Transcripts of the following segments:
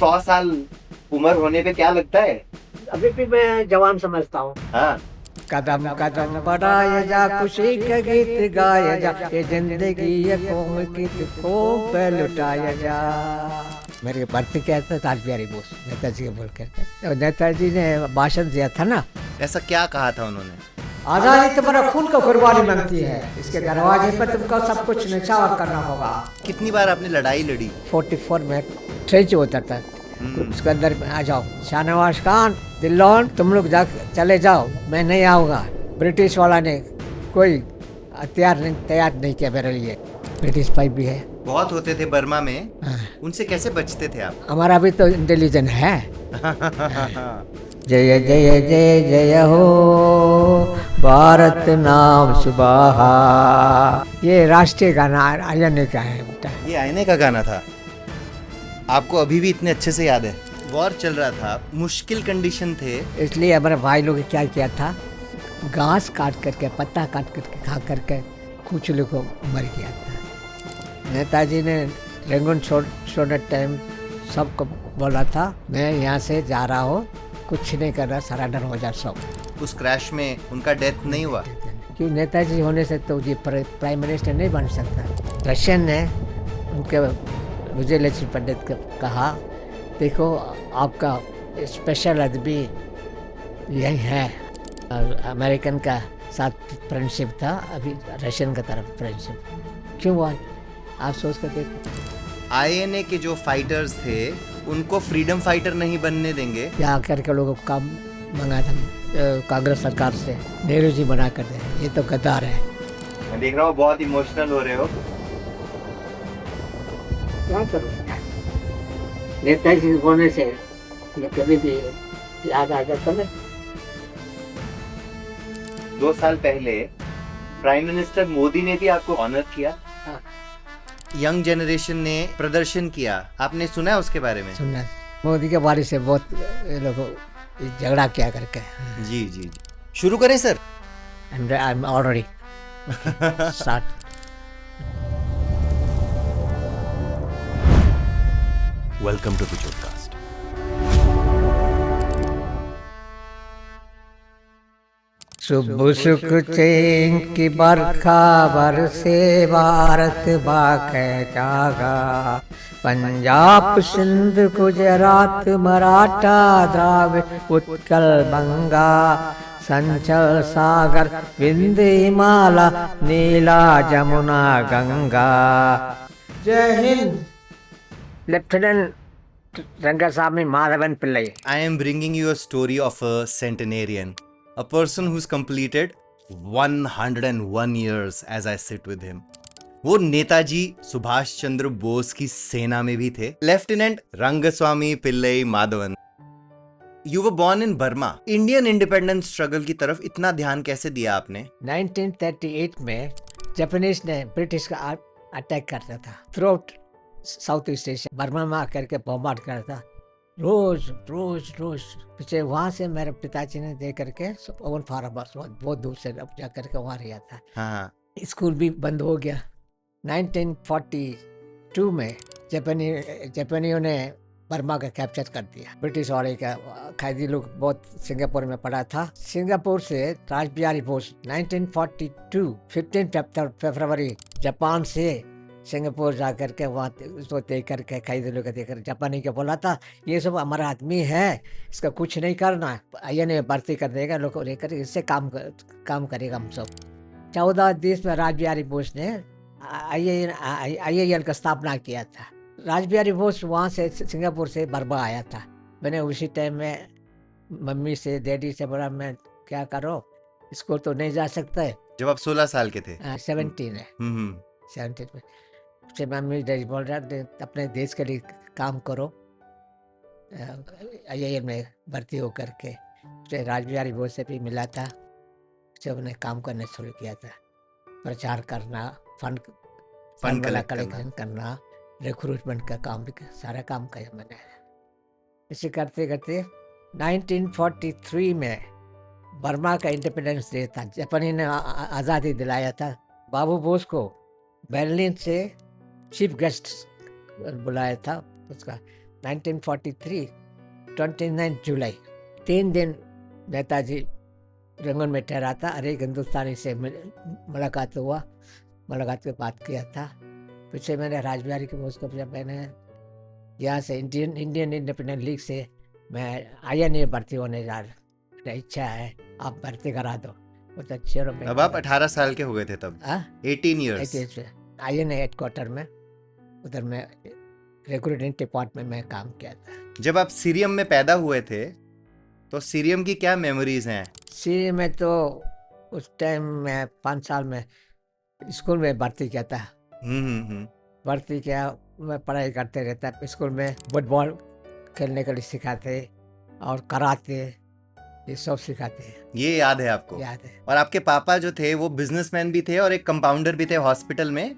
100 साल उम्र होने पे क्या लगता है? अभी भी मैं जवान समझता हूँ। हाँ। कदम कदम बढ़ाया जा, खुशी का गीत गाया जा, ये जिंदगी ये कौम की तुझको पे लुटाया जा। मेरे भर्ती क्या था, राज बिहारी बोस नेताजी के बोल करके, तो नेताजी ने भाषण दिया था ना, ऐसा क्या कहा था उन्होंने? आजादी तुम्हारा खून का कुर्बानी मांगती है, इसके दरवाजे पर तुमको सब कुछ निछावर करना होगा। कितनी बार आपने लड़ाई लड़ी? 44 में ट्रेंच होता था, उसके अंदर आ जाओ, शाहनवाज खान दिल्लोन तुम लोग जा चले जाओ, मैं नहीं आऊँगा। ब्रिटिश वाला ने कोई हथियार तैयार नहीं किया मेरे लिए। ब्रिटिश पाइप भी है। बहुत होते थे बर्मा में, हाँ। उनसे कैसे बचते थे आप? हमारा भी तो इंटेलिजेंट है। जय जय जय जय हो भारत नाम सुबह, ये राष्ट्रीय गाना आयने का है बेटा। ये आईने का गाना था, आपको अभी भी इतने अच्छे से याद है? वॉर चल रहा था, मुश्किल कंडीशन थे, इसलिए हमारे भाई लोग क्या किया था, घास काट करके पत्ता काट करके खा करके कुछ लोग को मर गया था। नेताजी ने रेंगुन छोड़ने टाइम सबको बोला था, मैं यहाँ से जा रहा हूँ, कुछ नहीं कर रहा, सरेंडर हो जा सब। उस क्रैश में उनका डेथ नहीं हुआ? क्यों, नेताजी होने से तो ये प्राइम मिनिस्टर नहीं बन सकता। रशियन ने उनके विजय लक्ष्मी पंडित को कहा, देखो आपका स्पेशल आदमी यही है। अमेरिकन का साथ फ्रेंडशिप था, अभी रशियन का तरफ फ्रेंडशिप क्यों हुआ, आप सोच कर देखो। आईएनए के जो फाइटर्स थे उनको फ्रीडम फाइटर नहीं बनने देंगे? क्या करके लोगों को काम मंगा था कांग्रेस सरकार से, नेहरू जी बना कर दे, ये तो गद्दार है। मैं देख रहा हूँ बहुत इमोशनल हो रहे हो। क्या करूँ, नेताजी होने से कभी भी याद आ जाता है। 2 साल पहले प्राइम मिनिस्टर मोदी ने भी आपको ऑनर किया। हाँ। यंग जनरेशन ने प्रदर्शन किया, आपने सुना है उसके बारे में? सुनना, मोदी के बारे से बहुत ये लोग झगड़ा किया करके। जी जी जी, शुरू करें sir? I am already start. Welcome to the podcast. सुबह सुख चैन की बरखा बरसे, भारत बाके जागा, पंजाब सिंध गुजरात मराठा द्राविड़ उत्कल बंगा, संचल सागर विंध्य हिमालय नीला जमुना गंगा। जय Hind. Lieutenant Rangaswamy Madhavan Pillai. I am bringing you a story of a centenarian, a person who's completed 101 years as I sit with him. वो नेताजी सुभाष चंद्र बोस की सेना में भी थे, lieutenant Rangaswamy Pillai Madhavan. You were born in Burma. Indian independence struggle की तरफ इतना ध्यान कैसे दिया आपने? 1938 में जापानीज ने ब्रिटिश का अटैक करता था, through south east Asia, Burma में आकर के बॉम्बार्ड करता, रोज रोज रोज। पीछे वहाँ से मेरे पिताजी ने दे करके ओवन फार्म बहुत दूर से जा करके वहाँ रहा था। हाँ। स्कूल भी बंद हो गया। 1942 में जापानियों ने बर्मा का कैप्चर कर दिया। ब्रिटिश वाले का कैदी लोग बहुत सिंगापुर में पड़ा था। सिंगापुर से राज बिहारी बोस 1942 15 फरवरी जापान से सिंगापुर जा करके वहाँ उसको देख करके कैदी लोग देख कर जापानी को बोला था, ये सब हमारा आदमी है, इसका कुछ नहीं करना, आईएनए भर्ती कर देगा, लोग को लेकर इससे काम करेगा हम सब। 14 देश में राज बिहारी बोस ने आईएएल का स्थापना किया था। राज बिहारी बोस वहाँ से सिंगापुर से बर्मा आया था। मैंने उसी टाइम में मम्मी से डैडी से बोला, मैं क्या करो, स्कूल तो नहीं जा सकता है। जब आप 16 साल के थे? 17 है। 17 में से मम्मी डैडी बोल रहा, अपने देश के लिए काम करो, आईएएल में भर्ती हो करके। उसे राज बिहारी बोस से भी मिला था, जब उन्हें काम करना शुरू किया था, प्रचार करना, फंड कलेक्शन करना, रिक्रूटमेंट का काम भी सारा काम किया मैंने। इसे करते करते 1943 में बर्मा का इंडिपेंडेंस डे था, जापानी ने आज़ादी दिलाया था। बाबू बोस को बर्लिन से चीफ गेस्ट बुलाया था उसका, 1943 29 जुलाई 3 दिन नेताजी रंगून में ठहरा था। हर एक हिंदुस्तानी से मुलाकात हुआ, मुलाकात के बात किया था। पीछे मैंने राजबिहारी के बोस को, जब मैंने यहाँ से इंडियन इंडिपेंडेंट लीग से मैं INA भर्ती होने जा रहा, मेरी इच्छा है, आप भर्ती करा दो। वो तो चलो मैं, अब आप 18 साल के हो गए थे तब, 18 इयर्स। INA हेडक्वार्टर में, उधर मैं रिक्रूटिंग डिपार्टमेंट में काम किया था। जब आप सीरियम में पैदा हुए थे तो सीरियम की क्या मेमोरीज हैं? सी में तो उस टाइम मैं 5 साल में स्कूल में भर्ती किया था। भर्ती किया, मैं पढ़ाई करते रहता स्कूल में। फुटबॉल खेलने के लिए सिखाते और कराते, ये सब सिखाते हैं। ये याद है आपको? याद है। और आपके पापा जो थे वो बिजनेसमैन भी थे और एक कंपाउंडर भी थे हॉस्पिटल में।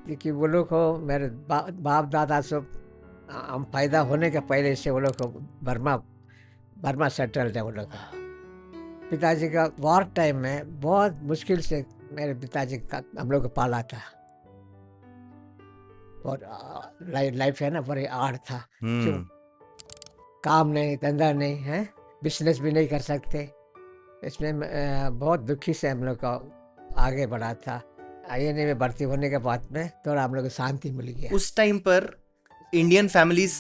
क्योंकि वो लोग को मेरे बाप दादा सब, हम पैदा होने के पहले से वो लोग को बर्मा सेटल्ड है वो लोग का। पिताजी का वॉर टाइम में बहुत मुश्किल से मेरे पिताजी का हम लोग को पाला था। और लाइफ है ना, बड़ी हार्ड था। क्यों? काम नहीं, धंधा नहीं है, बिजनेस भी नहीं कर सकते। इसमें बहुत दुखी से हम लोग को आगे बढ़ा था। INA में भर्ती होने के बाद में थोड़ा हम लोग को शांति मिल गया। उस टाइम पर इंडियन फैमिलीज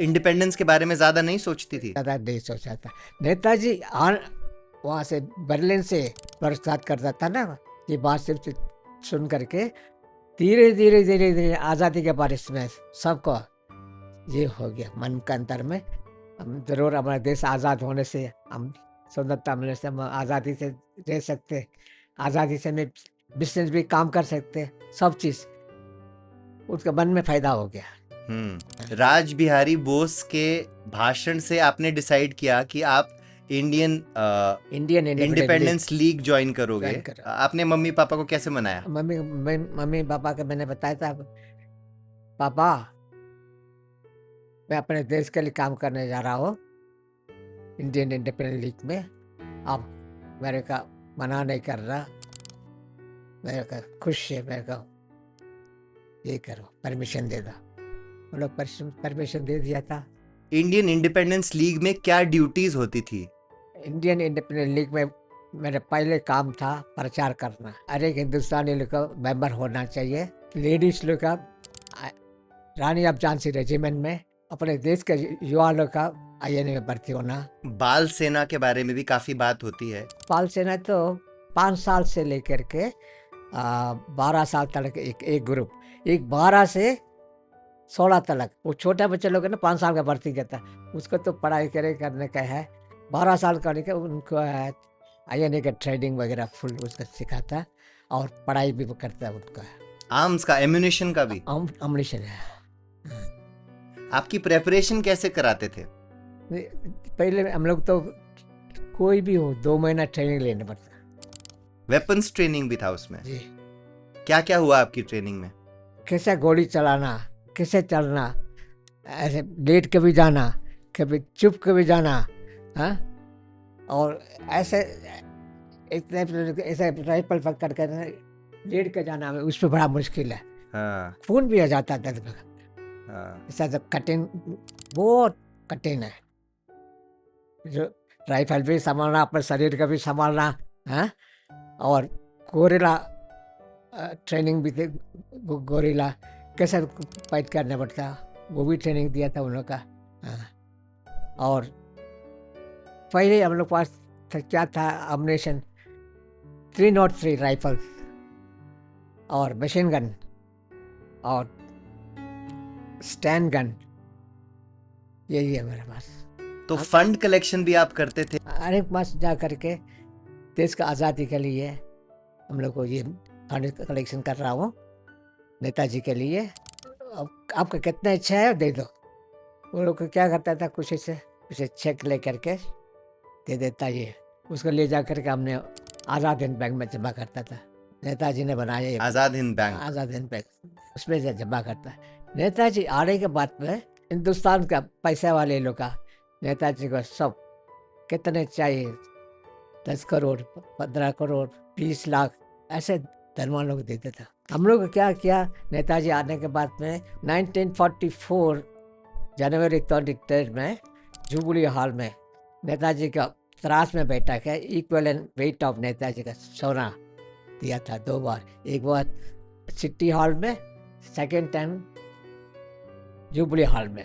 इंडिपेंडेंस के बारे में ज्यादा नहीं सोचती थी? ज़्यादा नहीं सोचा था। नेताजी वहाँ से बर्लिन से प्रस्ताव करता था ना, ये बात सिर्फ सुन करके धीरे धीरे आज़ादी के बारे में सबको ये हो गया मन के अंदर में। हम जरूर हमारा देश आज़ाद होने से, हम स्वतंत्रता मिलने से हम आज़ादी से रह सकते, आज़ादी से में बिजनेस भी काम कर सकते, सब चीज़ उसका मन में फायदा हो गया। राज बिहारी बोस के भाषण से आपने डिसाइड किया कि आप इंडियन इंडिपेंडेंस लीग ज्वाइन करोगे। आपने मम्मी पापा को कैसे मनाया? मम्मी पापा को मैंने बताया था, पापा मैं अपने देश के लिए काम करने जा रहा हूँ इंडियन इंडिपेंडेंट लीग में, आप मेरे का मना नहीं कर रहा, मेरे का खुश है, मेरे का ये करो, परमिशन दे दो। वो लोग परमिशन दे दिया था। इंडियन इंडिपेंडेंस लीग में क्या ड्यूटीज होती थी? इंडियन इंडिपेंडेंट लीग में मेरा पहले काम था प्रचार करना। हर एक हिंदुस्तानी लोग का मेंबर होना चाहिए। लेडीज लोग का रानी ऑफ झांसी रेजिमेंट में, अपने देश के युवा लोग का INA में भर्ती होना। बाल सेना के बारे में भी काफी बात होती है। बाल सेना तो 5 साल से लेकर के 12 साल तक एक ग्रुप, एक 12 से 16 तक। वो छोटा बच्चे लोग है ना, 5 साल का भर्ती करता है, उसको तो पढ़ाई करने का है। 12 साल करने का उनको INA का ट्रेनिंग वगैरह फुल उसका सिखाता और पढ़ाई भी करता है उनका। आर्म्स का, एम्यूनिशन का भी? एम्यूनिशन है। आपकी प्रेपरेशन कैसे कराते थे? पहले हम लोग तो कोई भी हो 2 महीना ट्रेनिंग लेना पड़ता। वेपन्स ट्रेनिंग भी था उसमें? जी। क्या क्या हुआ आपकी ट्रेनिंग में? कैसे गोली चलाना, कैसे चलना, ऐसे लेट के भी जाना, कभी चुप के भी जाना, हाँ, और ऐसे ऐसे राइफल पकड़ कर लेट के जाना, उस पर बड़ा मुश्किल है। हाँ। खून भी आ जाता है। हाँ। ऐसा जब कठिन, बहुत कठिन है। जो राइफल भी संभालना, अपने शरीर का भी संभालना, हाँ, और गोरिल्ला ट्रेनिंग भी थे। गोरिल्ला कैसे फाइट करना पड़ता, वो भी ट्रेनिंग दिया था उन लोग का। और पहले हम लोग पास क्या था, एम्यूनिशन 303 राइफल और मशीन गन और स्टैंड गन, यही है मेरे पास। तो फंड कलेक्शन भी आप करते थे? हर एक पास जा करके देश का आज़ादी के लिए हम लोग को ये फंड कलेक्शन कर रहा हूँ नेताजी के लिए। आपका कितना इच्छा है दे दो। वो लोग को क्या करता था, कुछ से चेक ले करके दे देता, ये उसको ले जा करके हमने आज़ाद हिंद बैंक में जमा करता था। नेताजी ने बनाया ये आज़ाद हिंद बैंक। आज़ाद हिंद बैंक, उसमें से जमा करता है। नेताजी आने के बाद में हिंदुस्तान का पैसा वाले लोग का नेताजी को सब कितने चाहिए, 10 करोड़, 15 करोड़, 20 लाख, ऐसे धनवान लोग देते था। हम लोग क्या किया, नेताजी आने के बाद में 1944 जनवरी 23 में जुबली हॉल में नेताजी का त्रास में बैठक है, equal and weight of Netaji का सोना दिया था 2 बार, एक बार सिटी हॉल में, सेकेंड टाइम जुबली हॉल में,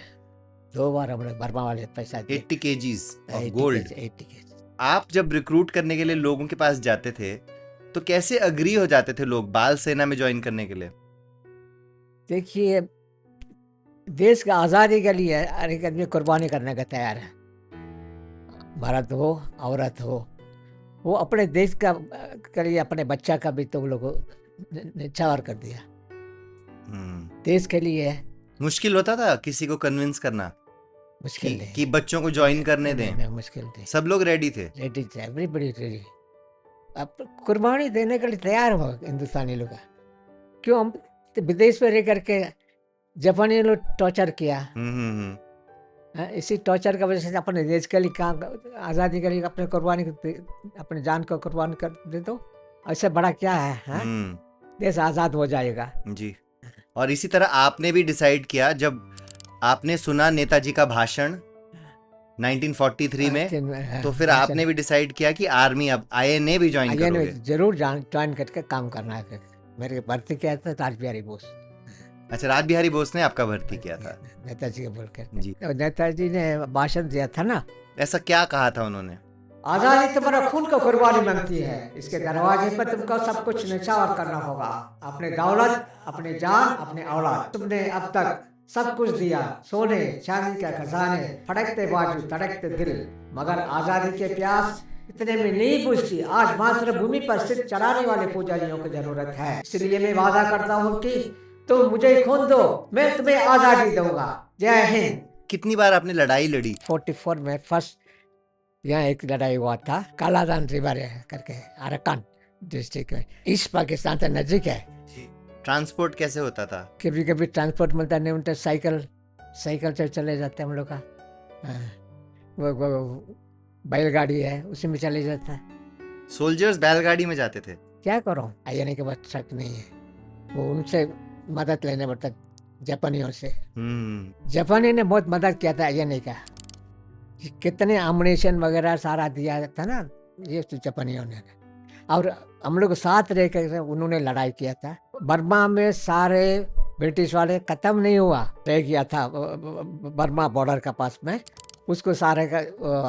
2 बार हम लोग बर्मा वाले पैसा दिए। 80 kgs ऑफ 80 गोल्ड। 80 केजी। आप जब रिक्रूट करने के लिए लोगों के पास जाते थे तो कैसे अग्री हो जाते थे लोग बाल सेना में ज्वाइन करने के लिए? देखिए, देश का आज़ादी के लिए हर एक आदमी कुर्बानी करने का तैयार है, मर्द हो औरत हो। वो अपने देश का के लिए अपने बच्चा का भी तो वो लोग निछावर कर दिया, देश के लिए। मुश्किल होता था किसी को कन्विंस करना मुश्किल नहीं, कि बच्चों को ज्वाइन करने दें? नहीं, मुश्किल नहीं, सब लोग रेडी थे। रेडी थे, एवरीबडी रेडी। अब कुर्बानी देने के लिए तैयार हो हिंदुस्तानी लोग। क्यों? हम विदेश में रह करके जापानी लोग टॉर्चर किया, इसी टॉर्चर का वजह से अपने देश के लिए काम, आज़ादी के लिए अपने कुर्बानी अपने जान को कुर्बान कर दे दो, ऐसे बड़ा क्या है, हाँ? देश आज़ाद हो जाएगा जी। और इसी तरह आपने भी डिसाइड किया जब आपने सुना नेताजी का भाषण 1943 में, तो फिर आपने भी डिसाइड किया कि आर्मी, अब आईएनए भी ज्वाइन करोगे? जरूर ज्वाइन करके काम करना है। मेरे भर्ती किया था रासबिहारी बोस। अच्छा, रासबिहारी बोस ने आपका भर्ती किया था नेताजी के बोल कर जी। नेताजी ने भाषण दिया था ना, ऐसा क्या कहा था उन्होंने? आजादी तुम्हारा खून का कुर्बानी मांगती है, इसके दरवाजे पर तुमको सब कुछ न्यौछावर करना होगा, अपने दौलत, अपने जान, अपने औलाद। तुमने अब तक सब कुछ दिया, सोने चांदी के खजाने, फड़कते बाजू तड़कते दिल, मगर आजादी के प्यास इतने में नहीं बुझती। आज मातृभूमि पर सिर चढ़ाने वाले पुजारियों की जरूरत है। इसलिए मैं वादा करता हूँ कि तुम मुझे खून दो, मैं तुम्हें आजादी दूंगा। जय हिंद। कितनी बार आपने लड़ाई लड़ी? 44 में फर्स्ट यहाँ एक लड़ाई हुआ था, कालादान रिवर करके, अरकान डिस्ट्रिक्ट में, ईस्ट पाकिस्तान से नजदीक है। ट्रांसपोर्ट कैसे होता था? कभी कभी ट्रांसपोर्ट मिलता नहीं, उनका साइकिल से चले जाते हम लोग का। वो बैलगाड़ी है, उसी में चले जाता है। सोल्जर्स बैलगाड़ी में जाते थे? क्या करो, आईएनए के बाद शक नहीं है, वो उनसे मदद लेने पड़ता, जापानियों से। जापानी ने बहुत मदद किया था आईएनए का, कितने एमुनेशन वगैरह सारा दिया था ना, ये तो जापानियों ने। और हम लोग साथ रह कर उन्होंने लड़ाई किया था। बर्मा में सारे ब्रिटिश वाले खत्म नहीं हुआ, रह गया था बर्मा बॉर्डर का पास में, उसको सारे का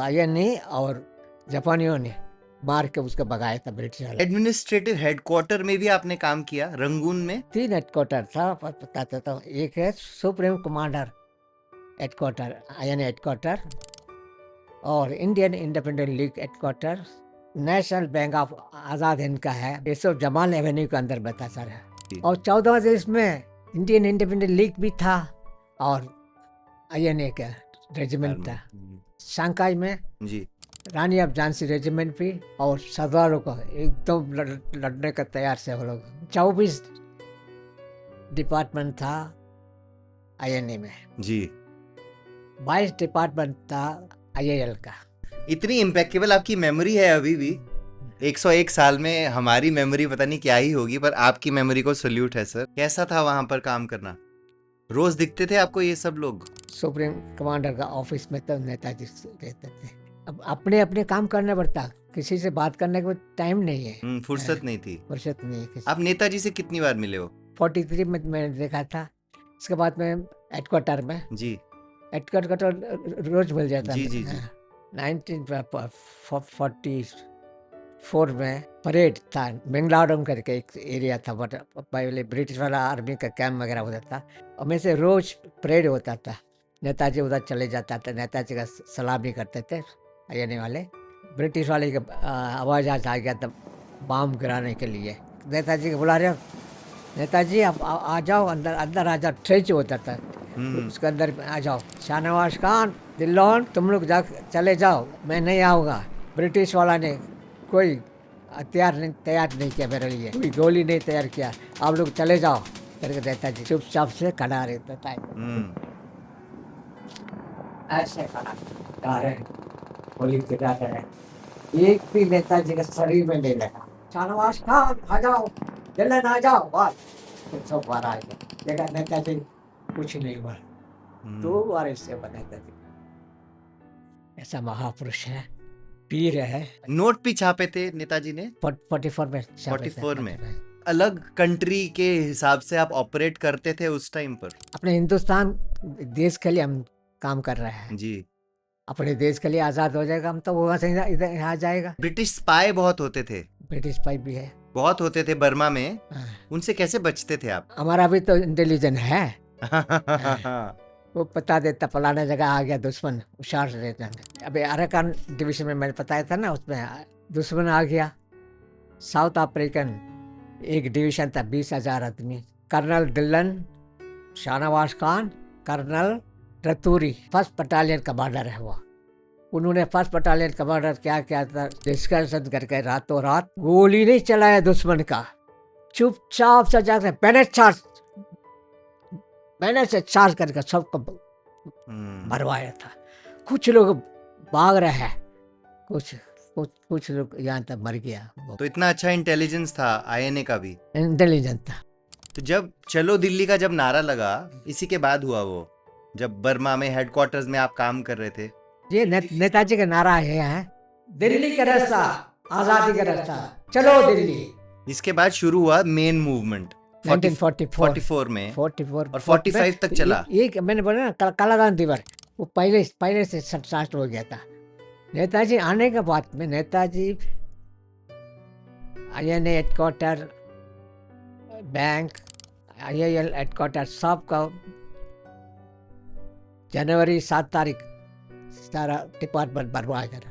आईएनए और जापानियों ने मार के उसको भगाया था ब्रिटिश वाले। एडमिनिस्ट्रेटिव हेडक्वार्टर में भी आपने काम किया, रंगून में? 3 हेडक्वार्टर था, बताता था। एक है supreme commander headquarter, INA headquarter, और Indian independent league headquarter, national bank of Azad Hind का है, ये सब जमाल एवेन्यू के अंदर बता सर है। और 14 देश में इंडियन इंडिपेंडेंट लीग भी था और आईएनए का रेजिमेंट था। शंघाई में जी रानी ऑफ झांसी रेजिमेंट भी, और सरदारों को एकदम लड़ने का तैयार से हम लोग। 24 डिपार्टमेंट था आईएनए में जी, 22 डिपार्टमेंट था आईएएल का। इतनी इम्पेक्केबल आपकी मेमोरी है अभी भी। 101 साल में हमारी मेमोरी पता नहीं क्या ही होगी, पर आपकी मेमोरी को सल्यूट है सर। कैसा था वहां पर काम करना? रोज दिखते थे आपको ये सब लोग? सुप्रीम कमांडर का ऑफिस में तो नेताजी रहते थे। अब अपने अपने काम करना पड़ता, किसी से बात करने का टाइम नहीं है, फुर्सत नहीं थी। फुर्सत नहीं है। आप नेताजी से कितनी बार मिले हो? 43 में मैंने देखा था, इसके बाद में हेडक्वार्टर में, जी हेडक्वार्टर रोज मिल जाता। जी जी जी। 1944 में परेड था, बेंगलाडोम करके एक एरिया था, बट पहले ब्रिटिश वाला आर्मी का कैंप वगैरह होता था, और में से रोज परेड होता था। नेताजी उधर चले जाता था, नेताजी का सलामी करते थे आईएनए वाले। ब्रिटिश वाले का आवाज़ आ गया था बम गिराने के लिए, नेताजी को बुला रहे हो, नेताजी आप आ जाओ, अंदर अंदर आ जाओ। ट्रेच होता था, उसके अंदर आ जाओ। शाहनवाज खान, दिल्लोन, तुम लोग जा चले जाओ, मैं नहीं आऊँगा। ब्रिटिश वाला ने कोई हथियार तैयार नहीं किया मेरे लिए, कोई गोली नहीं तैयार किया, आप लोग चले जाओ करके नेताजी चुपचाप से खड़ा रहता था, ऐसे खड़ा रहे, गोली गिरा रहे। एक भी नेताजी के शरीर में नहीं लगा। शाहनवाज खान आ जाओ, दिल्लन आ जाओ, बस सब बाहर आ गए। देखा नेताजी कुछ नहीं हुआ, 2 बार इससे बना नेताजी। ऐसा महापुरुष है, वीर है। नोट भी छापे थे नेताजी ने 44 में छापे थे, 44 में। 44 अलग कंट्री के हिसाब से आप ऑपरेट करते थे उस टाइम पर? अपने हिंदुस्तान देश के लिए हम काम कर रहे हैं। जी। अपने देश के लिए आजाद हो जाएगा हम तो वहां से इधर यहाँ जाएगा। ब्रिटिश स्पाई बहुत होते थे, ब्रिटिश पाइप भी है। बहुत होते थे बर्मा में, हाँ। उनसे कैसे बचते थे आप? हमारा भी तो इंटेलिजेंट है, वो बता देता फलाना जगह आ गया दुश्मन, होशियार से रहता है। अभी अराकान डिवीजन में मैंने बताया था ना, उसमें दुश्मन आ गया। साउथ अफ्रीकन एक डिवीजन था, 20,000 आदमी। Colonel Dhillon, Shahnawaz Khan, colonel Raturi first battalion commander है वो। उन्होंने फर्स्ट बटालियन कमांडर क्या किया था, डिस्कशन करके रातों रात गोली नहीं चलाया दुश्मन का, चुपचाप से जाकर मैंने से चार्ज करके सबको मरवाया था। कुछ लोग भाग रहे हैं, कुछ लोग यहाँ तक मर गया। तो इतना अच्छा इंटेलिजेंस था आईएनए का भी, इंटेलिजेंट था। तो जब चलो दिल्ली का जब नारा लगा, इसी के बाद हुआ वो, जब बर्मा में हेडक्वार्टर्स में आप काम कर रहे थे। ये नेताजी का नारा है, दिल्ली का रास्ता, आजादी का रास्ता, चलो दिल्ली। इसके बाद शुरू हुआ मेन मूवमेंट 1944 में 44 और 45 तक चला। ये मैंने बोला ना कालादान दिवस, वो पहले से स्टार्ट हो गया था। नेताजी आने के बाद में Netaji INA headquarter, bank, IIL headquarter सब का जनवरी 7 तारीख सारा डिपार्टमेंट बनवा कर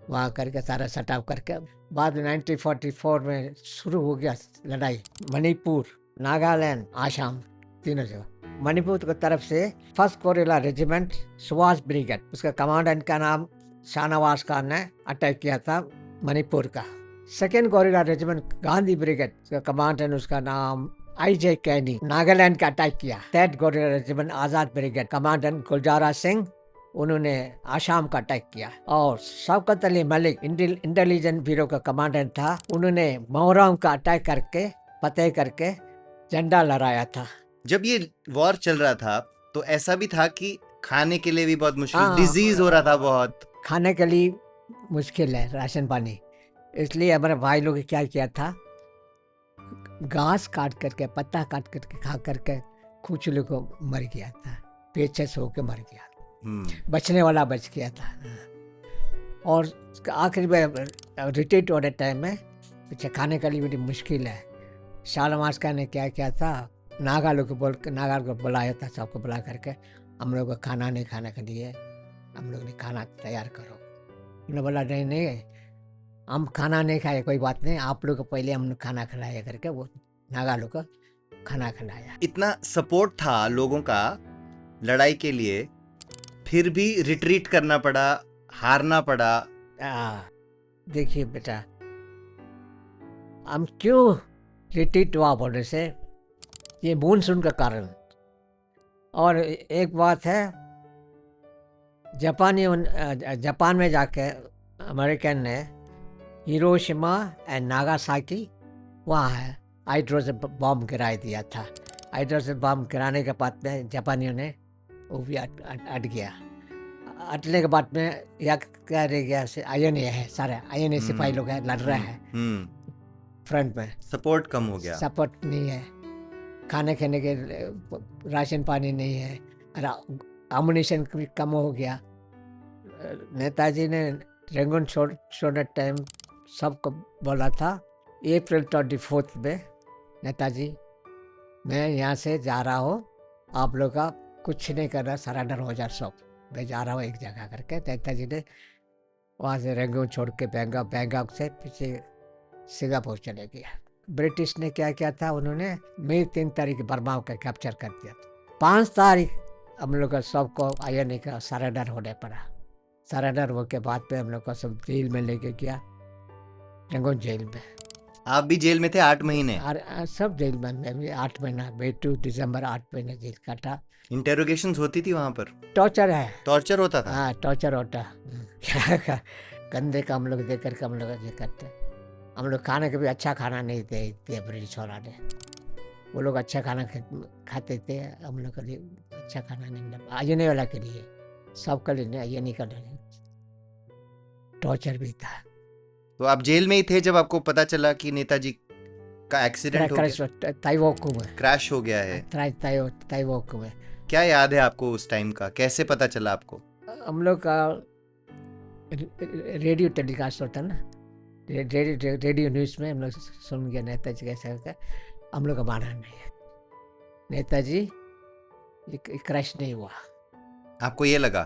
वहाँ करके सारा सेटअप करके बाद में 1944 में शुरू हो गया लड़ाई। मणिपुर, नागालैंड, आसाम तीनों जगह। मणिपुर की तरफ से फर्स्ट कोरिला रेजिमेंट सुभाष ब्रिगेड, उसका कमांडेंट का नाम शाहनवाज खान ने अटैक किया था मणिपुर का। सेकेंड कोरिला रेजिमेंट गांधी ब्रिगेड, उसका कमांडेंट उसका नाम आईजे कैनी, नागालैंड का अटैक किया। थर्ड कोरिला रेजिमेंट आजाद ब्रिगेड, कमांडेंट गुलजारा सिंह, उन्होंने आसाम का अटैक किया। और शौकत अली मलिक इंटेलिजेंट ब्यूरो का कमांडेंट था, उन्होंने मोहरम का अटैक करके फतेह करके झंडा लहराया था। जब ये वॉर चल रहा था तो ऐसा भी था कि खाने के लिए भी बहुत मुश्किल, हाँ। डिजीज हो रहा था बहुत। खाने के लिए मुश्किल है, राशन पानी। इसलिए हमारे भाई लोग ने क्या किया था, घास काट करके, पत्ता काट करके खा करके कुछ लोग को मर गया था, पेचस होके मर गया। बचने वाला बच गया था। और आखिर में रिट्रीट होने टाइम में पीछे खाने के लिए बड़ी मुश्किल है। शाहनवाज खान ने क्या किया था, नागा लोग को बुलाया था, सबको बुला करके हम लोग को खाना नहीं खाने के लिए हम लोग ने खाना तैयार करो। उन्होंने बोला नहीं हम खाना नहीं खाए, कोई बात नहीं, आप लोग को पहले हमने खाना खिलाया करके वो नागा लोग को खाना खिलाया। इतना सपोर्ट था लोगों का लड़ाई के लिए, फिर भी रिट्रीट करना पड़ा, हारना पड़ा। देखिए बेटा, हम क्यों रिट्रीट हुआ बोलने से, ये मानसून का कारण। और एक बात है, जापान में जाके अमेरिकन ने हिरोशिमा एंड नागासाकी वहाँ है हाइड्रोजन बम गिरा दिया था। हाइड्रोजन बम गिराने के बाद में जापानियों ने वो भी अट गया। अटने के बाद में या क्या रह गया, आईएनए है, सारे आईएनए सिपाही लोग हैं, लड़ रहे हैं फ्रंट में। सपोर्ट कम हो गया, सपोर्ट नहीं है, खाने के राशन पानी नहीं है, एमुनिशन भी कम हो गया। नेताजी ने रंगून छोड़ने टाइम सबको बोला था, अप्रैल 24 में, नेताजी मैं यहाँ से जा रहा हूँ, आप लोग का कुछ नहीं कर रहा, सरेंडर हो जा सब, मैं जा रहा हूँ एक जगह करके। नेताजी ने वहाँ से रंगून छोड़ के बैंकॉक से पीछे सिंगापुर चले गया। ब्रिटिश ने क्या किया था, उन्होंने मई 3 तारीख बर्मा का कैप्चर कर दिया था। 5 तारीख हम लोग का सबको आईएनए का सरेंडर होने पड़ा। सरेंडर होने के बाद पे हम लोग को सब जेल में लेके गया, रंगून जेल में। आप भी जेल में थे 8 महीने? सब जेल में, मैं भी 8 महीना, 22 दिसंबर 8 महीने जेल काटा। इंटेरोगेशंस होती थी वहां पर? टॉर्चर है, टॉर्चर होता था? हाँ टॉर्चर होता। क्या कंधे का हम लोग देख करके हम लोग ये करते। हम लोग खाने के भी अच्छा खाना नहीं देते ब्रिटिश वाला ने। वो लोग अच्छा खाना खाते थे, हम लोग के लिए अच्छा खाना नहीं मिला। आने वाला के लिए, सबके लिए नहीं, ये नहीं कर रहे, टॉर्चर भी था। तो आप जेल में ही थे जब आपको पता चला कि नेताजी का एक्सीडेंट हो गया, ताइवोकू में, क्रैश हो गया है? ताइवोकू में। क्या याद है आपको उस टाइम का, कैसे पता चला आपको? हम लोग का रेडियो टेलीकास्ट होता ना, रेडियो न्यूज़ में हम लोग सुन गया नेताजी कैसे करके। हम लोग का माना नहीं है नेताजी क्रैश नहीं हुआ। आपको ये लगा?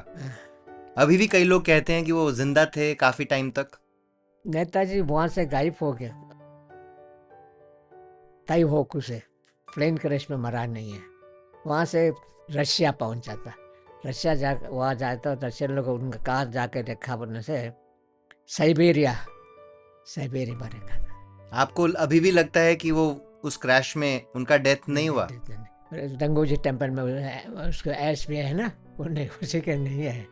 अभी भी कई लोग कहते हैं कि वो जिंदा थे काफी टाइम तक। नेताजी वहां से गायब हो गया, ताइवोकू से, प्लेन क्रैश में मरा नहीं है। वहाँ से रशिया पहुंचा था, रशिया वहाँ जाता रशियन लोग उनका कहाँ जाके देखा बोलने से साइबेरिया में देखा था। आपको अभी भी लगता है कि वो उस क्रैश में उनका डेथ नहीं हुआ? गंगोजी टेम्पल में उसका ऐश भी है ना, वो नहीं, उसी के नहीं है।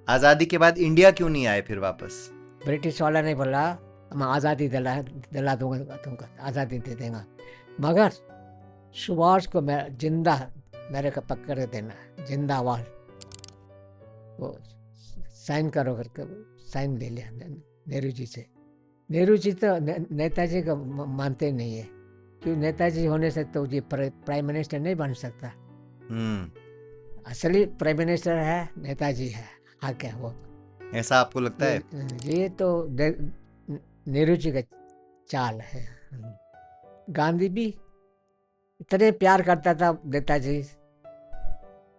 आजादी के बाद इंडिया क्यों नहीं आए फिर वापस? ब्रिटिश वाला ने बोला हम आज़ादी दिला दूंगा तुमको, आज़ादी दे देंगे, मगर सुभाष को मैं जिंदा मेरे को पकड़ देना, जिंदा वाल, वो साइन करो करके साइन ले लिया नेहरू जी से। नेहरू जी तो नेताजी को मानते नहीं है, क्योंकि नेताजी होने से तो ये प्राइम मिनिस्टर नहीं बन सकता। असली प्राइम मिनिस्टर है नेताजी है, हाँ क्या वो, ऐसा आपको लगता है? ये तो नेहरू जी का चाल है। गांधी भी इतने प्यार करता था नेताजी,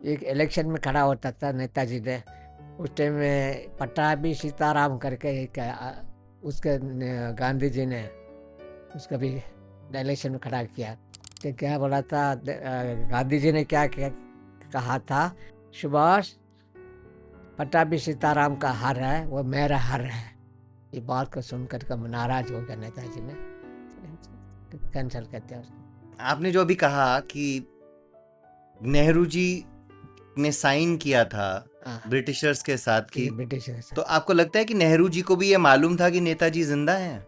एक इलेक्शन में खड़ा होता था नेताजी ने, उस टाइम में पट्टाभी सीताराम करके एक उसके गांधी जी ने उसका भी इलेक्शन में खड़ा किया। तो क्या बोला था गांधी जी ने, क्या कहा था, सुभाष पट्टाभी सीताराम का हर है वो मेरा हर है। ये बात को सुनकर के नाराज हो गया नेताजी ने, कैंसिल करते हैं। आपने जो अभी कहा कि नेहरू जी ने साइन किया था ब्रिटिशर्स के साथ की, तो आपको लगता है कि नेहरू जी को भी ये मालूम था कि नेताजी जिंदा हैं?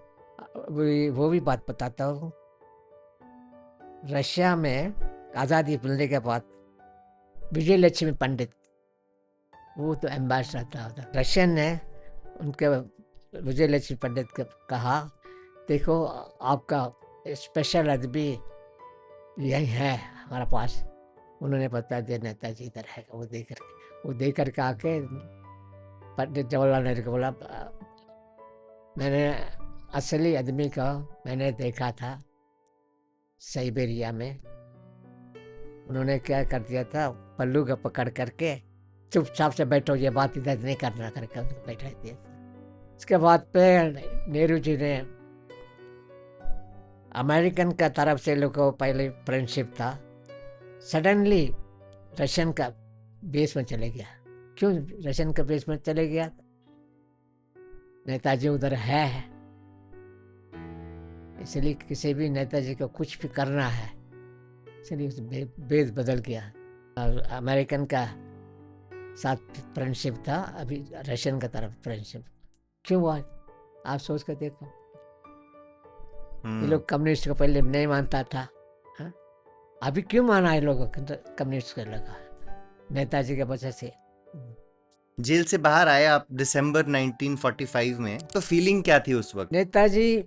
वो भी बात बताता हूँ। रशिया में आज़ादी मिलने के बाद विजय लक्ष्मी पंडित, वो तो एम्बेसडर था, रशियन ने उनके विजय लक्ष्मी पंडित को कहा, देखो आपका स्पेशल आदमी यही है हमारे पास। उन्होंने बता दिया नेताजी इधर है, वो देख करके आके पंडित जवाहरलाल नेहरू को बोला, मैंने असली आदमी का मैंने देखा था साइबेरिया में। उन्होंने क्या कर दिया था, पल्लू का पकड़ करके चुपचाप से बैठो, ये बात इधर नहीं करना करके बैठा दिया। उसके बाद पे नेहरू जी ने अमेरिकन का तरफ से लोगों को पहले फ्रेंडशिप था, सडनली रशियन का बेस में चले गया। क्यों रशियन का बेस में चले गया? नेताजी उधर है, इसलिए किसी भी नेताजी को कुछ भी करना है, इसलिए उस बेस बदल गया। और अमेरिकन का साथ फ्रेंडशिप था, अभी रशियन का तरफ फ्रेंडशिप क्यों हुआ? आप सोच कर देखो। ये लोग कम्युनिस्ट को पहले नहीं मानता था, हा? अभी क्यों माना है लोगों कम्युनिस्ट को लगा? नेताजी के वजह से। जेल से बाहर आए आप दिसंबर 1945 में, तो फीलिंग क्या थी उस वक्त? नेताजी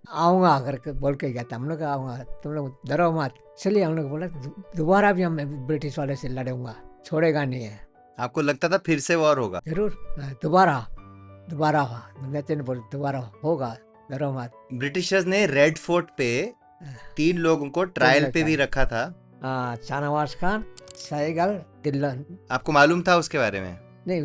आऊँगा अगर बोल के गया था, हम लोग आऊँगा, तुम लोग डरो मत। इसलिए हम लोग बोला दोबारा भी हम ब्रिटिश वाले से लड़ूंगा, छोड़ेगा नहीं है। आपको लगता था फिर से वॉर होगा? जरूर, दोबारा दोबारा होगा, डरो मत। ब्रिटिशर्स ने रेड फोर्ट पे 3 लोगों को ट्रायल पे भी रखा था। शाहनवाज खान, सहगल, दिल्लन। आपको मालूम था उसके बारे में? नहीं,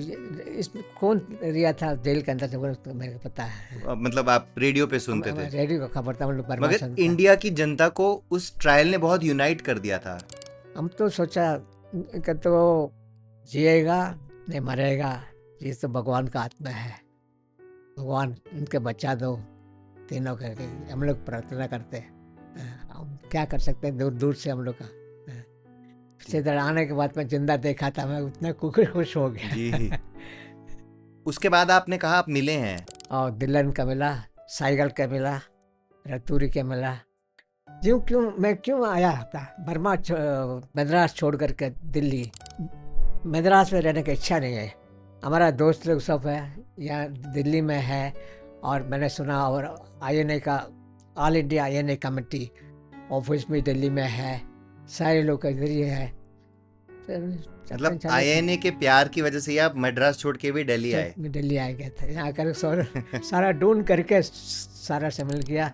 इसमें कौन रिया था जेल के अंदर, तो मेरे को पता है। मतलब आप रेडियो पे सुनते थे? रेडियो का खबर था, मगर इंडिया की जनता को उस ट्रायल ने बहुत यूनाइट कर दिया था। हम तो सोचा कि तो जिएगा नहीं मरेगा, ये तो भगवान का आत्मा है, भगवान उनके बचा दो तीनों करके हम लोग प्रार्थना करते हैं। हम क्या कर सकते हैं, दूर दूर से हम लोग का। इधर आने के बाद मैं जिंदा देखा था, मैं उतना खुश हो गया जी। उसके बाद आपने कहा आप मिले हैं? और दिल्लन का मिला, साइगल का मिला, रतूरी का मिला, मैं क्यों आया था मद्रास छोड़ करके दिल्ली। मद्रास में रहने की इच्छा नहीं है। हमारा दोस्त लोग सब है यहाँ दिल्ली में है, और मैंने सुना और आईएनए का all India INA committee office भी दिल्ली में है, सारे लोग इधर ही है। मतलब आईएनए के प्यार की वजह से ही आप मद्रास छोड़ के भी दिल्ली आए? दिल्ली आ गया था, यहाँ कर सारा ढूंढ करके सारा से मिल गया,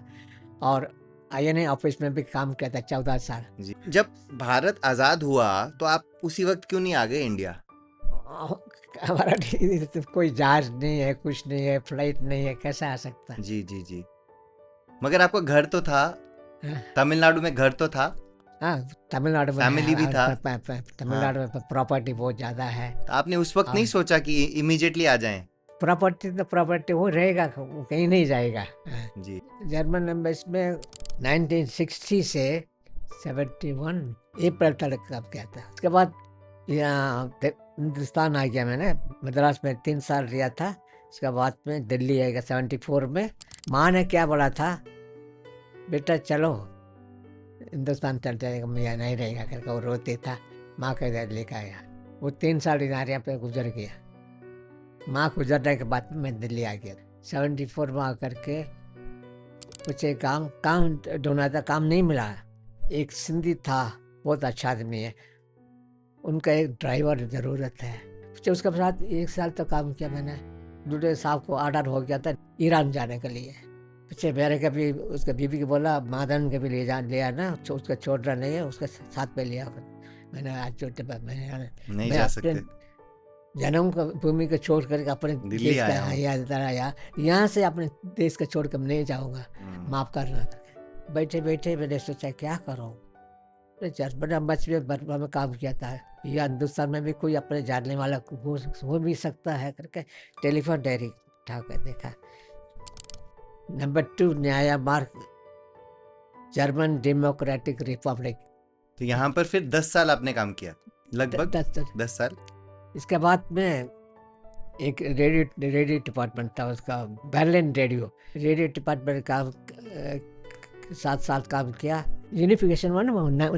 और आईएनए ऑफिस में भी काम किया था 14 साल। जी। जब भारत आजाद हुआ तो आप उसी वक्त क्यों नहीं आ गए इंडिया? हमारा तो कोई जहाज नहीं है, कुछ नहीं है, फ्लाइट नहीं है, कैसा आ सकता? जी जी जी। मगर आपका घर तो था, तमिलनाडु में घर तो था। हाँ, तमिलनाडु में फैमिली भी था। तमिलनाडु में प्रॉपर्टी बहुत ज्यादा है। तो आपने उस वक्त नहीं सोचा कि इमीडिएटली आ जाएं? प्रॉपर्टी वो रहेगा, वो कहीं नहीं जाएगा। जी। जर्मन एम्बेसी में 1960 से 71 अप्रैल तक काम किया था। उसके बाद यहाँ हिंदुस्तान आ गया। मैंने मद्रास में 3 साल रहा था। उसके बाद में दिल्ली आएगा 74 में। माँ ने क्या बोला था, बेटा चलो हिंदुस्तान चल जाएगा, मैं यहाँ नहीं रहेगा करके वो रोते था। माँ के इधर लेकर आया। वो 3 साल यहाँ पे गुजर गया। माँ गुजरने के बाद में मैं दिल्ली आ गया। 74 में आकर के कुछ एक काम ढूंढा था, काम नहीं मिला। एक सिंधी था, बहुत अच्छा आदमी है, उनका एक ड्राइवर ज़रूरत है। उसके साथ 1 साल तो काम किया मैंने। दूसरे साहब को ऑर्डर हो गया था ईरान जाने के लिए। पीछे मेरे कभी उसके बीबी को बोला मादन के भी ले आना, उसका छोड़ना नहीं है, उसके साथ में लिया। मैंने आज छोटे नहीं जा सकते, जन्म का भूमि को छोड़ करके अपने दिल्ली देश आया आया, यहाँ से अपने देश को छोड़ कर नहीं जाऊँगा, माफ़ करना। बैठे बैठे मैंने सोचा क्या करूँ। जर्मन एम्बेसी में बर्मा में काम किया था, या हिंदुस्तान में भी कोई अपने जानने वाला हो भी सकता है करके टेलीफोन डायरी उठा कर देखा। नंबर 2 न्याय मार्ग, जर्मन डेमोक्रेटिक रिपब्लिक। तो यहाँ पर फिर 10 साल आपने काम किया लगभग? 10 साल। इसके बाद में एक रेडियो डिपार्टमेंट था उसका, बर्लिन रेडियो डिपार्टमेंट का 7 साल काम किया। यूनिफिकेशन हुआ ना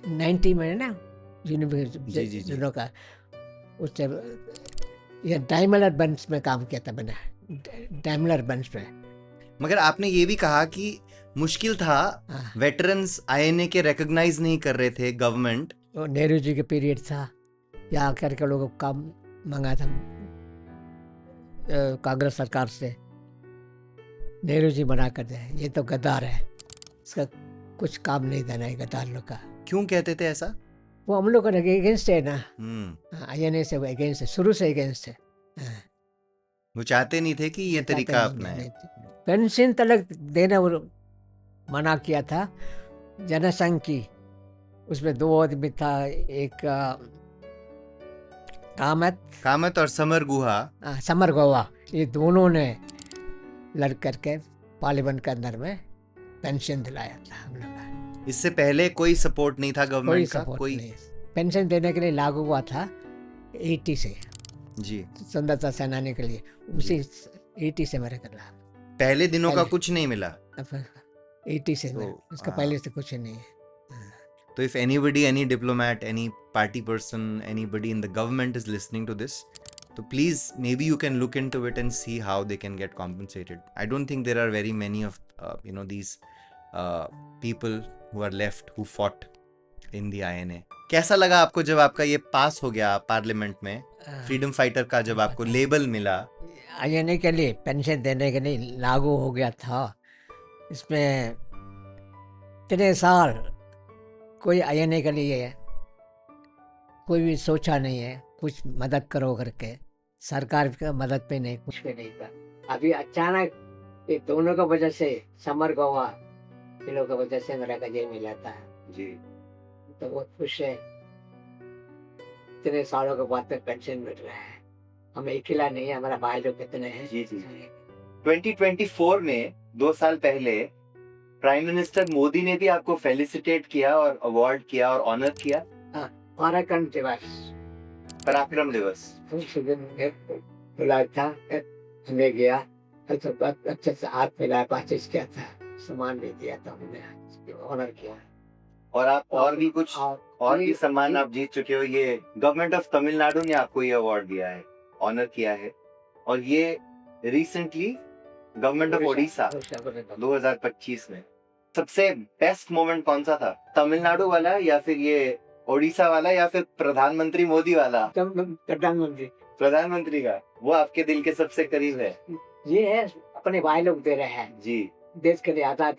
90 में ना, यूनिफिकेशन का। उससे ये डाइमलर बेंज में काम किया था मैंने, डाइमलर बेंज में। मगर आपने ये भी कहा कि मुश्किल था, वेटरन्स आईएनए के रिकॉग्नाइज नहीं कर रहे थे गवर्नमेंट। नेहरू जी के पीरियड था, या आकर के लोगों को काम मंगा था कांग्रेस सरकार से। नेहरू जी मना कर दे, ये तो गद्दार है, इसका कुछ काम नहीं देना है गद्दार लोग का। क्यों कहते थे ऐसा? वो हम लोग का अगेंस्ट है ना, आईएनए से अगेंस्ट है, शुरू से अगेंस्ट है। वो चाहते नहीं थे कि ये तरीका अपनाएं। पेंशन तक देना वो मना किया था। जनसंघ की उसमें 2 आदमी था, एक कामत और समर गुहा, ये दोनों ने लड़ करके पार्लियामेंट के अंदर में पेंशन दिलाया था हम लोग। इससे पहले कोई सपोर्ट नहीं था गवर्नमेंट का? कोई पेंशन देने के लिए लागू हुआ था 80 से जी, स्वतंत्रता सेनानी के लिए। उसी 80 से मेरे कर रहा, पहले दिनों का कुछ नहीं मिला 80 से, उसका पहले से कुछ नहीं है। So if anybody, any diplomat, any party person, anybody in the government is listening to this, so please maybe you can look into it and see how they can get compensated. I don't think there are very many of these people who are left who fought in the INA. कैसा लगा आपको जब आपका ये पास हो गया parliament में, freedom fighter का जब आपको लेबल मिला? आईएनए के लिए पेंशन देने के लिए लागू हो गया था। इसमें इतने साल कोई आईएनए के लिए कोई भी सोचा नहीं है कुछ मदद करो करके, सरकार की मदद पे नहीं, कुछ पे नहीं था। अभी अचानक ये दोनों की वजह से, समर गोवा इन लोगों की वजह से मेरा गजे मिला था जी, तो बहुत खुश है। इतने सालों के बाद में पेंशन मिल रहा है, हमें अकेला नहीं है, हमारा भाई लोग कितने हैं। जी जी। 2024 में 2 साल पहले प्राइम मिनिस्टर मोदी ने भी आपको फेलिसिटेट किया और अवार्ड किया और ऑनर किया। पराक्रम दिवस बुलाया था, मैं गया, अच्छे से हाथ मिलाया, बातचीत किया था। सम्मान भी दिया था, उन्होंने ऑनर किया। और आप और भी कुछ और भी सम्मान आप जीत चुके हो। ये गवर्नमेंट ऑफ तमिलनाडु ने आपको ये अवार्ड दिया है, ऑनर किया है। और ये रिसेंटली गवर्नमेंट ऑफ ओडिशा 2025 में। सबसे बेस्ट मोमेंट कौन सा था, तमिलनाडु वाला या फिर ये ओडिशा वाला या फिर प्रधानमंत्री मोदी वाला? प्रधानमंत्री का, वो आपके दिल के सबसे करीब है। ये है अपने भाई लोग दे रहे हैं जी देश के लिए, आजाद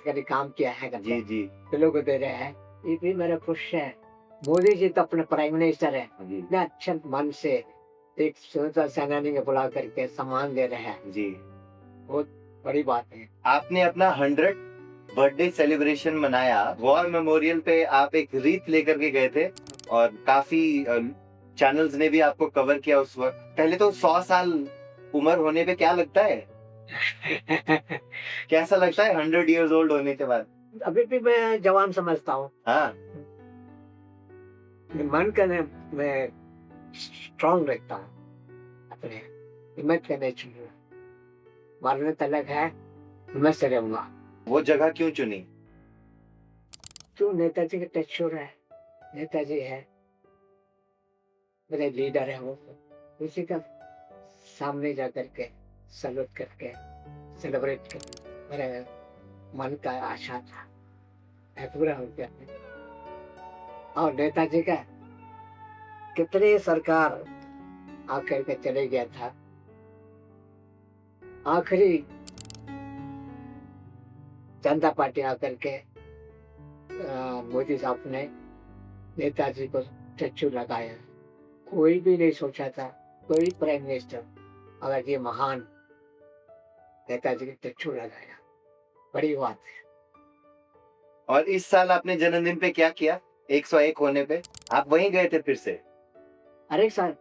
के लिए काम किया है जी जी तो लोग दे रहे हैं, ये भी मेरा खुश है। मोदी जी तो अपने प्राइम मिनिस्टर है, जी इतना अच्छे मन से एक स्वतंत्रता सेनानी को बुला करके सम्मान दे रहे हैं, जी। बहुत बड़ी बात है। आपने अपना 100 बर्थडे सेलिब्रेशन मनाया, वॉर मेमोरियल पे आप एक रीत लेकर के गए थे और काफी चैनल्स ने भी आपको कवर किया उस वक्त। पहले तो 100 साल उम्र होने पे क्या लगता है, कैसा लगता है 100 इयर्स ओल्ड होने के बाद? अभी भी मैं जवान समझता हूँ। हाँ, मन का मैं स्ट्रॉन्ग रखता हूँ, अपने हिम्मत करने चाहिए, मरने तलक है हिम्मत से रहूंगा। वो जगह क्यों चुनी? क्यों? नेताजी का टेक्सचर है, नेताजी है मेरे लीडर है, वो उसी का सामने जा करके सैल्यूट करके सेलिब्रेट कर मेरे मन का आशा था, पूरा हो गया। और नेताजी का कितने सरकार आकर के चले गया था, आखिरी जनता पार्टी आकर के मोदी साहब ने नेताजी को स्टैचू लगाया। कोई भी नहीं सोचा था, कोई प्राइम मिनिस्टर अगर ये महान नेताजी के स्टैचू लगाया, बड़ी बात है। और इस साल आपने जन्मदिन पे क्या किया? 101 होने पे आप वहीं गए थे फिर से? हर एक साल।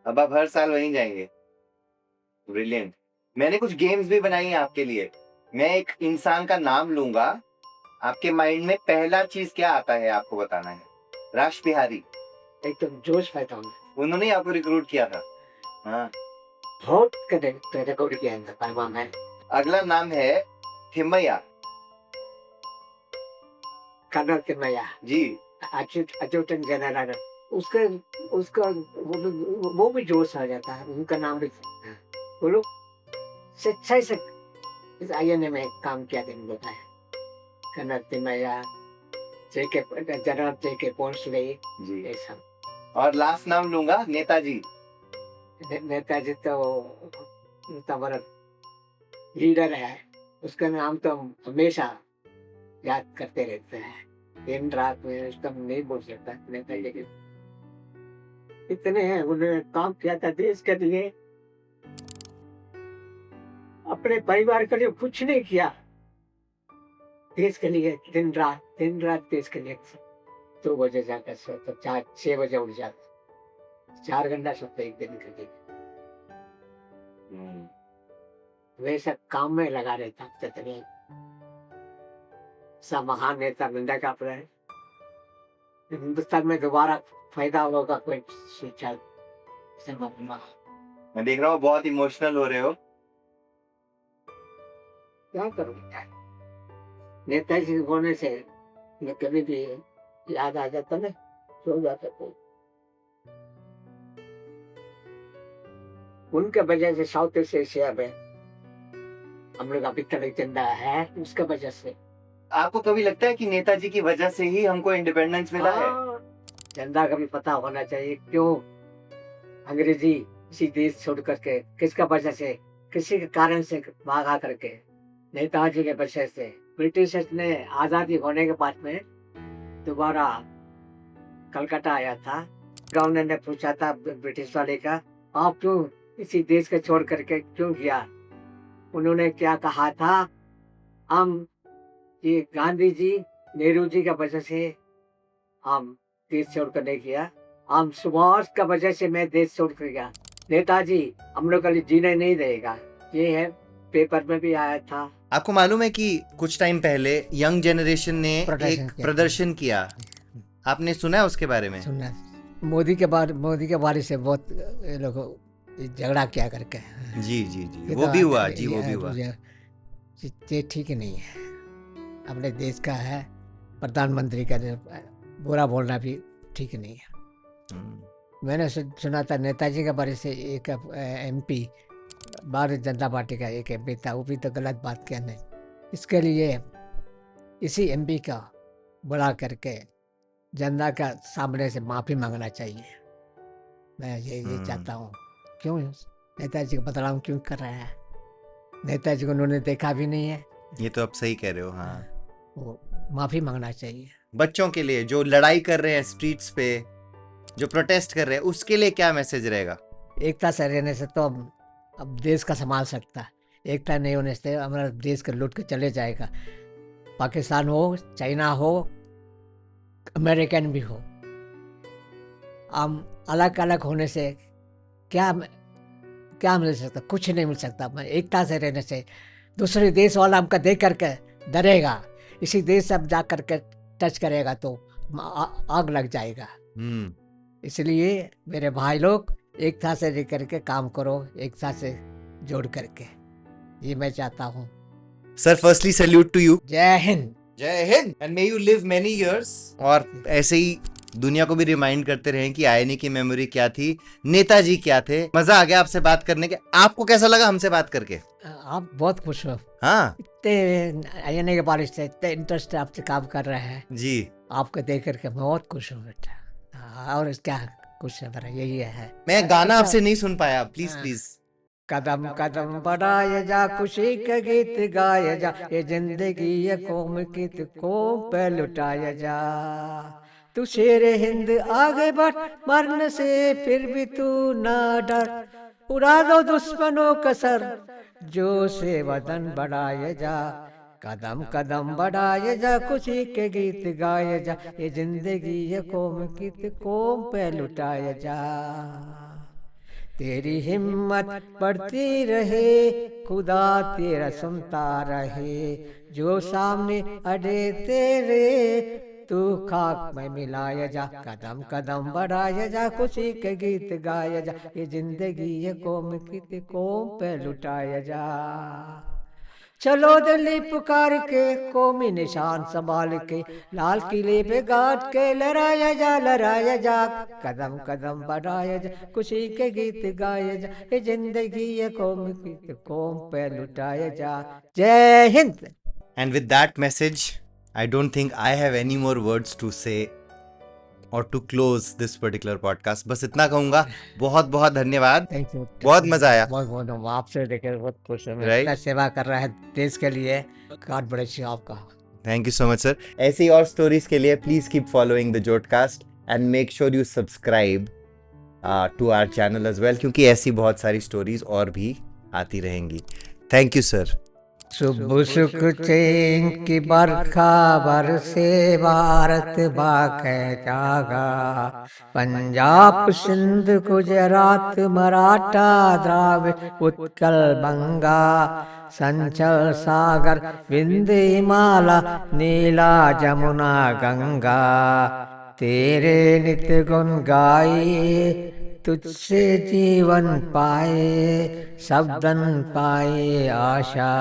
अब आप हर साल वहीं जाएंगे? ब्रिलियंट। मैंने कुछ गेम्स भी बनाई हैं आपके लिए। मैं एक इंसान का नाम लूंगा, आपके माइंड में पहला चीज क्या आता है आपको बताना है। राश बिहारी, एकदम जोश पैदा होगा। उन्होंने आपको रिक्रूट किया था? हाँ, बहुत रिकॉर्ड किया है पैमा में। अगला नाम है थिम्मैया कर्नल तिम्मैया जी, अचूतन जनरल। उसका उसका वो भी जोश आ जाता है, उनका नाम भी। वो लोग सच्चाई से इस आईएनए में काम किया था, बताया कर्नल तिम्मैया, जनरल जेके पोंसले जी। ये सब। और लास्ट नाम लूंगा नेताजी। नेताजी तो हमारा लीडर है, उसका नाम तो हम हमेशा याद करते रहते हैं, दिन रात में उसका नहीं बोल सकता। नेताजी के इतने हैं, उन्होंने काम किया था देश के लिए, अपने परिवार के लिए कुछ नहीं किया, देश के लिए दिन रात देश के लिए। 2 बजे जाकर सोते, 4-6 बजे उठ जाते, 4 घंटा सोते एक दिन के लिए। वैसा काम में लगा रहता कितने सा महान नेता मिलने का अपने हिंदुस्तान में दोबारा फायदा होगा कोई सोचा। मैं देख रहा हूँ बहुत इमोशनल हो रहे हो। क्या करूँ, नेताजी होने से मैं कभी भी याद आ जाता ना, सो जाता को। उनके वजह से साउथ ईस्ट एशिया में हम लोग अभी तक जिंदा है, उसके वजह से। आपको कभी लगता है कि नेताजी की वजह से ही हमको इंडिपेंडेंस मिला है? जनता का भी पता होना चाहिए क्यों अंग्रेजी इसी देश छोड़ करके, किसका वजह से, किसी के कारण से भागा करके, नेताजी के वजह से। ब्रिटिशर्स ने आजादी होने के बाद में दोबारा कलकत्ता आया था। गवर्नर ने पूछा था ब्रिटिश वाले का, आप क्यों इसी देश को छोड़ करके क्यों गया? उन्होंने क्या कहा था, हम ये गांधी जी नेहरू जी का वजह से हम देश छोड़ कर नहीं किया, हम सुभाष का वजह से मैं देश छोड़ कर गया, नेताजी हम लोग के लिए जीने नहीं देगा। ये है, पेपर में भी आया था। आपको मालूम है कि कुछ टाइम पहले यंग जनरेशन ने एक प्रदर्शन किया, आपने सुना है उसके बारे में? सुना, मोदी के बारे से बहुत ये लोग झगड़ा किया करके। जी जी जी, वो भी हुआ जी, वो भी हुआ। ये ठीक नहीं है। अपने देश का है प्रधानमंत्री का जो बुरा बोलना भी ठीक नहीं है। हम्म, मैंने सुना था नेताजी के बारे से एक एमपी भारतीय जनता पार्टी का एक एमपी था, वो भी तो गलत बात किया नहीं। इसके लिए इसी एमपी का बुला करके जनता का सामने से माफ़ी मांगना चाहिए। मैं ये चाहता हूँ। क्यों नेताजी को बदनाम क्यों कर रहा है? नेताजी को उन्होंने देखा भी नहीं है। ये तो आप सही कह रहे हो। हाँ, वो माफ़ी मांगना चाहिए। बच्चों के लिए जो लड़ाई कर रहे हैं स्ट्रीट्स पे, जो प्रोटेस्ट कर रहे हैं, उसके लिए क्या मैसेज रहेगा? एकता से रहने से तो अब देश का संभाल सकता है। एकता नहीं होने से हमारा देश का लूट के चले जाएगा। पाकिस्तान हो, चाइना हो, अमेरिकन भी हो, हम अलग अलग होने से क्या क्या मिल सकता? कुछ नहीं मिल सकता। मैं एकता से रहने से दूसरे देश वाला हमका देख करके डरेगा, इसी देश से अब जा करके टच करेगा तो आग लग जाएगा। इसलिए मेरे भाई लोग एकता से रह करके काम करो, एकता से जोड़ करके, ये मैं चाहता हूँ। Sir, firstly salute to you. जय हिंद। जय हिंद and may you live many years. और ऐसे ही दुनिया को भी रिमाइंड करते रहें कि आईएनए की मेमोरी क्या थी, नेताजी क्या थे। मजा आ गया आपसे बात करने के। आपको कैसा लगा हमसे बात करके? आप बहुत खुश हो। हाँ इतने आईएनए के बारे से इतने इंटरेस्ट आपसे काम कर रहे हैं जी। आपको देख करके मैं बहुत खुश हूँ बेटा। और क्या कुछ है मेरा, यही है। मैं गाना आपसे नहीं सुन पाया, प्लीज हाँ। प्लीज। कदम कदम बढ़ाए जा, खुशी का गीत गाए जा, ये जिंदगी ये कौम की तो कौम पे लुटाया जा। तू शेरे हिंद आगे बढ़, मरने से फिर भी तू ना डर, उड़ा दो दुश्मनों का सर, जो से वतन बढ़ाए जा। कदम कदम बढ़ाए जा, खुशी के गीत गाए जा, ये जिंदगी ये कौम की तो कौम पे लुटाया जा। तेरी हिम्मत बढ़ती रहे, खुदा तेरा सुनता रहे, जो सामने अड़े तेरे तू खाक में मिलाया जा। कदम कदम बढ़ाया जा, खुशी के गीत गाया जा, ये जिंदगी ये कौम की कौम पे लुटाया जा। चलो दिल्ली पुकार के, कौमी निशान संभाल के, लाल किले पे गाड़ के लहराया जा, लहराया जा। कदम कदम बढ़ाया जा, खुशी के गीत गाया जा, ये जिंदगी ये कौम की कौम पे लुटाया जा। जय हिंद। And with that message I don't think I have any more words to say और to close this particular podcast. बस इतना कहूंगा। बहुत बहुत धन्यवाद। Thank you. बहुत मजा आया। बहुत बहुत आपसे देखे बहुत खुश हूँ। Right. इतना सेवा कर रहा है देश के लिए, गॉड ब्लेस यू आपका। Thank you so much sir. ऐसे ही और स्टोरीज के लिए please keep following the Jotcast and make sure you subscribe to our channel as well, क्योंकि ऐसी बहुत सारी स्टोरीज और भी आती रहेंगी। Thank you sir. सुबह सुख चैन की बरखा बरसे, भारत बाके जागा, पंजाब सिंध गुजरात मराठा द्राविड़ उत्कल बंगा, संचल सागर विंध्य हिमालय नीला जमुना गंगा, तेरे नित्य गुण गाए, तुझसे जीवन पाए, शब्दन पाए आशा,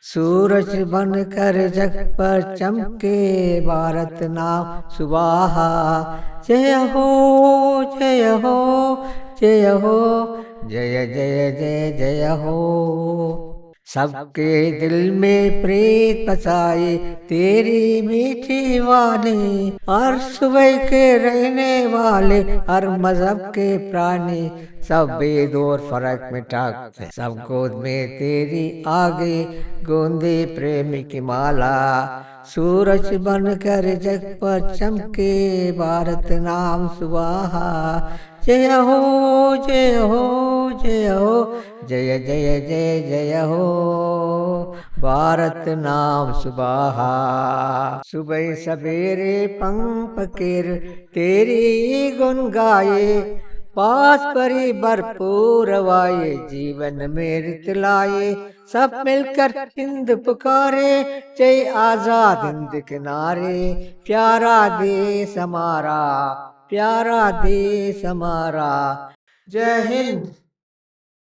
सूरज बनकर जग पर चमके, भारत नाम सुबाहा। जय हो जय हो जय हो, जय जय जय जय हो। सबके दिल में प्रीत बसाए, तेरी मीठी वाणी, हर सुबह के रहने वाले, हर मजहब के प्राणी, सब भेद और फर्क मिटाते, सब गोद में तेरी आगे गूंजे प्रेम की माला, सूरज बनकर जग पर चमके, भारत नाम सुबाहा। जय हो जय हो जय हो, जय जय जय जय हो, भारत नाम सुबाहा। सुबह सवेरे पंख पकेर तेरी गुण गाए, पास परी भरपूर वाये, जीवन में रित लाए, सब मिलकर हिंद पुकारे, जय आजाद हिंद किनारे, प्यारा देश हमारा, प्यारा देश हमारा। जय हिंद।